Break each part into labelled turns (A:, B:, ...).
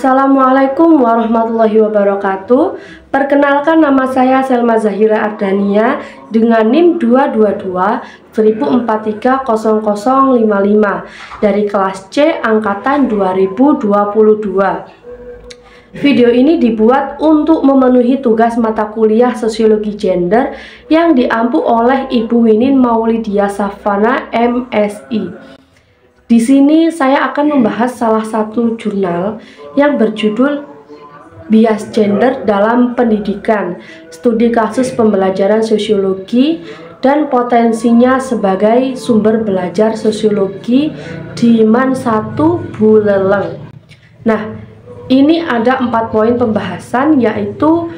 A: Assalamualaikum warahmatullahi wabarakatuh. Perkenalkan, nama saya Selma Zahira Ardania dengan NIM 222 10430055 dari kelas C angkatan 2022. Video ini dibuat untuk memenuhi tugas mata kuliah Sosiologi Gender yang diampu oleh Ibu Winin Maulidia Safana, MSI. Di sini saya akan membahas salah satu jurnal yang berjudul Bias Gender dalam Pendidikan, Studi Kasus Pembelajaran Sosiologi dan Potensinya sebagai Sumber Belajar Sosiologi di Man 1 Buleleng. Nah, ini ada 4 poin pembahasan, yaitu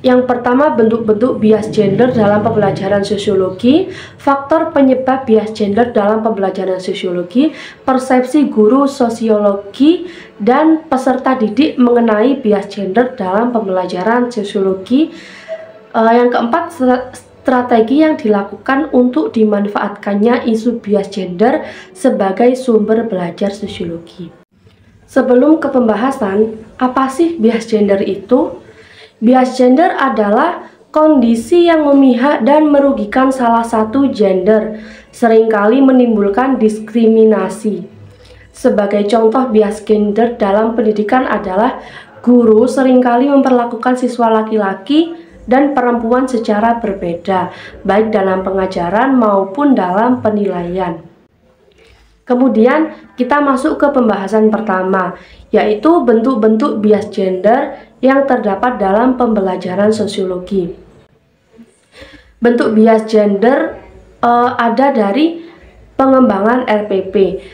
A: yang pertama, bentuk-bentuk bias gender dalam pembelajaran sosiologi, faktor penyebab bias gender dalam pembelajaran sosiologi, persepsi guru sosiologi dan peserta didik mengenai bias gender dalam pembelajaran sosiologi. Yang keempat, strategi yang dilakukan untuk dimanfaatkannya isu bias gender sebagai sumber belajar sosiologi. Sebelum ke pembahasan, apa sih bias gender itu? Bias gender adalah kondisi yang memihak dan merugikan salah satu gender, seringkali menimbulkan diskriminasi. Sebagai contoh bias gender dalam pendidikan adalah guru seringkali memperlakukan siswa laki-laki dan perempuan secara berbeda, baik dalam pengajaran maupun dalam penilaian. Kemudian kita masuk ke pembahasan pertama, yaitu bentuk-bentuk bias gender yang terdapat dalam pembelajaran sosiologi. Bentuk bias gender ada dari pengembangan RPP.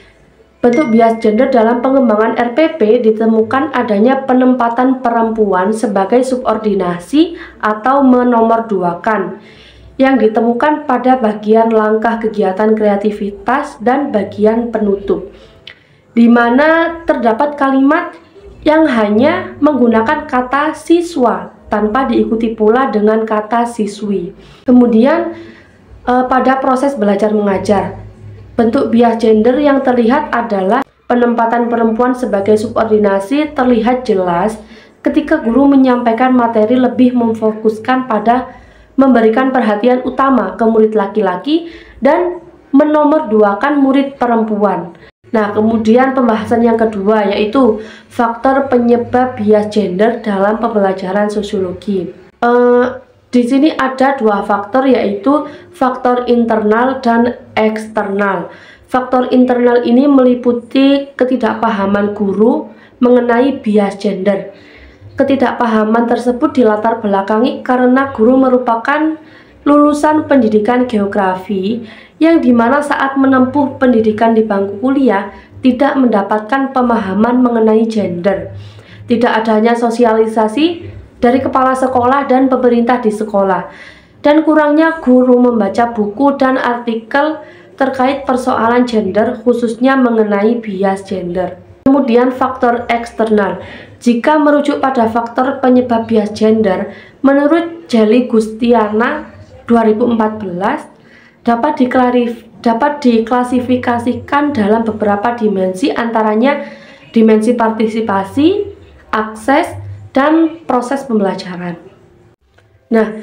A: Bentuk bias gender dalam pengembangan RPP ditemukan adanya penempatan perempuan sebagai subordinasi atau menomorduakan, yang ditemukan pada bagian langkah kegiatan kreativitas dan bagian penutup, di mana terdapat kalimat yang hanya menggunakan kata siswa tanpa diikuti pula dengan kata siswi. Kemudian pada proses belajar mengajar, bentuk bias gender yang terlihat adalah penempatan perempuan sebagai subordinasi terlihat jelas ketika guru menyampaikan materi lebih memfokuskan pada memberikan perhatian utama ke murid laki-laki dan menomorduakan murid perempuan. Nah, kemudian pembahasan yang kedua yaitu faktor penyebab bias gender dalam pembelajaran sosiologi. Di sini ada 2 faktor, yaitu faktor internal dan eksternal. Faktor internal ini meliputi ketidakpahaman guru mengenai bias gender. Ketidakpahaman tersebut dilatar belakangi karena guru merupakan lulusan pendidikan geografi yang dimana saat menempuh pendidikan di bangku kuliah tidak mendapatkan pemahaman mengenai gender. Tidak adanya sosialisasi dari kepala sekolah dan pemerintah di sekolah, dan kurangnya guru membaca buku dan artikel terkait persoalan gender, khususnya mengenai bias gender. Kemudian faktor eksternal. Jika merujuk pada faktor penyebab bias gender, menurut Jali Gustiana 2014, dapat diklasifikasikan dalam beberapa dimensi, antaranya dimensi partisipasi, akses, dan proses pembelajaran. Nah,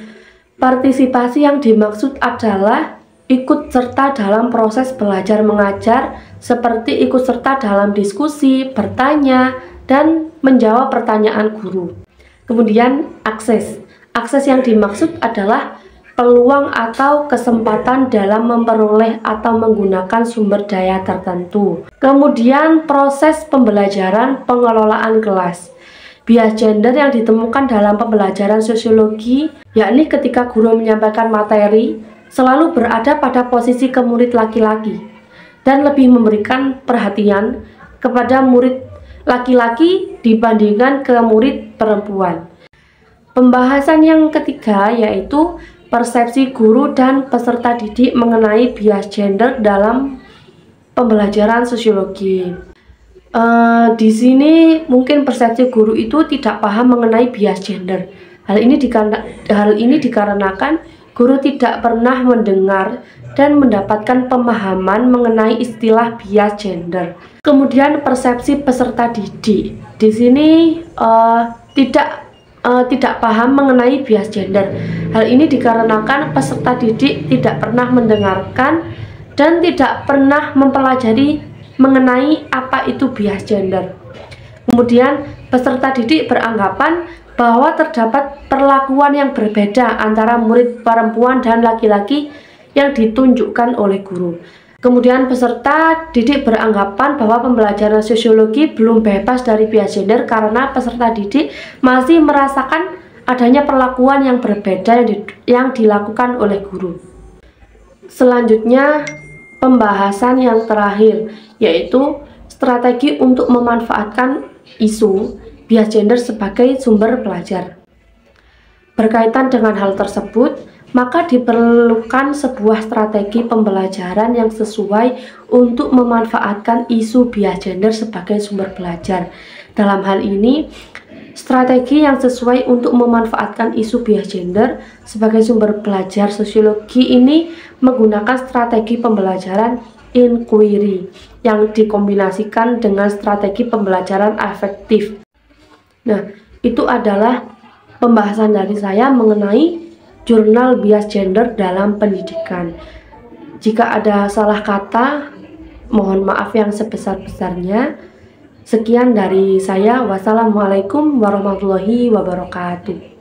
A: partisipasi yang dimaksud adalah ikut serta dalam proses belajar mengajar, seperti ikut serta dalam diskusi, bertanya, dan menjawab pertanyaan guru. Kemudian akses. Akses yang dimaksud adalah peluang atau kesempatan dalam memperoleh atau menggunakan sumber daya tertentu. Kemudian proses pembelajaran, pengelolaan kelas. Bias gender yang ditemukan dalam pembelajaran sosiologi, yakni ketika guru menyampaikan materi, selalu berada pada posisi ke murid laki-laki dan lebih memberikan perhatian kepada murid laki-laki dibandingkan ke murid perempuan. Pembahasan yang ketiga yaitu persepsi guru dan peserta didik mengenai bias gender dalam pembelajaran sosiologi. Di sini mungkin persepsi guru itu tidak paham mengenai bias gender. Hal ini dikarenakan guru tidak pernah mendengar dan mendapatkan pemahaman mengenai istilah bias gender. Kemudian persepsi peserta didik. Di sini tidak paham mengenai bias gender. Hal ini dikarenakan peserta didik tidak pernah mendengarkan dan tidak pernah mempelajari mengenai apa itu bias gender. Kemudian peserta didik beranggapan bahwa terdapat perlakuan yang berbeda antara murid perempuan dan laki-laki yang ditunjukkan oleh guru. Kemudian peserta didik beranggapan bahwa pembelajaran sosiologi belum bebas dari bias gender karena peserta didik masih merasakan adanya perlakuan yang berbeda yang dilakukan oleh guru. Selanjutnya, pembahasan yang terakhir, yaitu strategi untuk memanfaatkan isu bias gender sebagai sumber belajar. Berkaitan dengan hal tersebut, maka diperlukan sebuah strategi pembelajaran yang sesuai untuk memanfaatkan isu bias gender sebagai sumber belajar. Dalam hal ini, strategi yang sesuai untuk memanfaatkan isu bias gender sebagai sumber belajar sosiologi ini menggunakan strategi pembelajaran inquiry yang dikombinasikan dengan strategi pembelajaran afektif. Nah, itu adalah pembahasan dari saya mengenai jurnal bias gender dalam pendidikan. Jika ada salah kata, mohon maaf yang sebesar-besarnya. Sekian dari saya. Wassalamualaikum warahmatullahi wabarakatuh.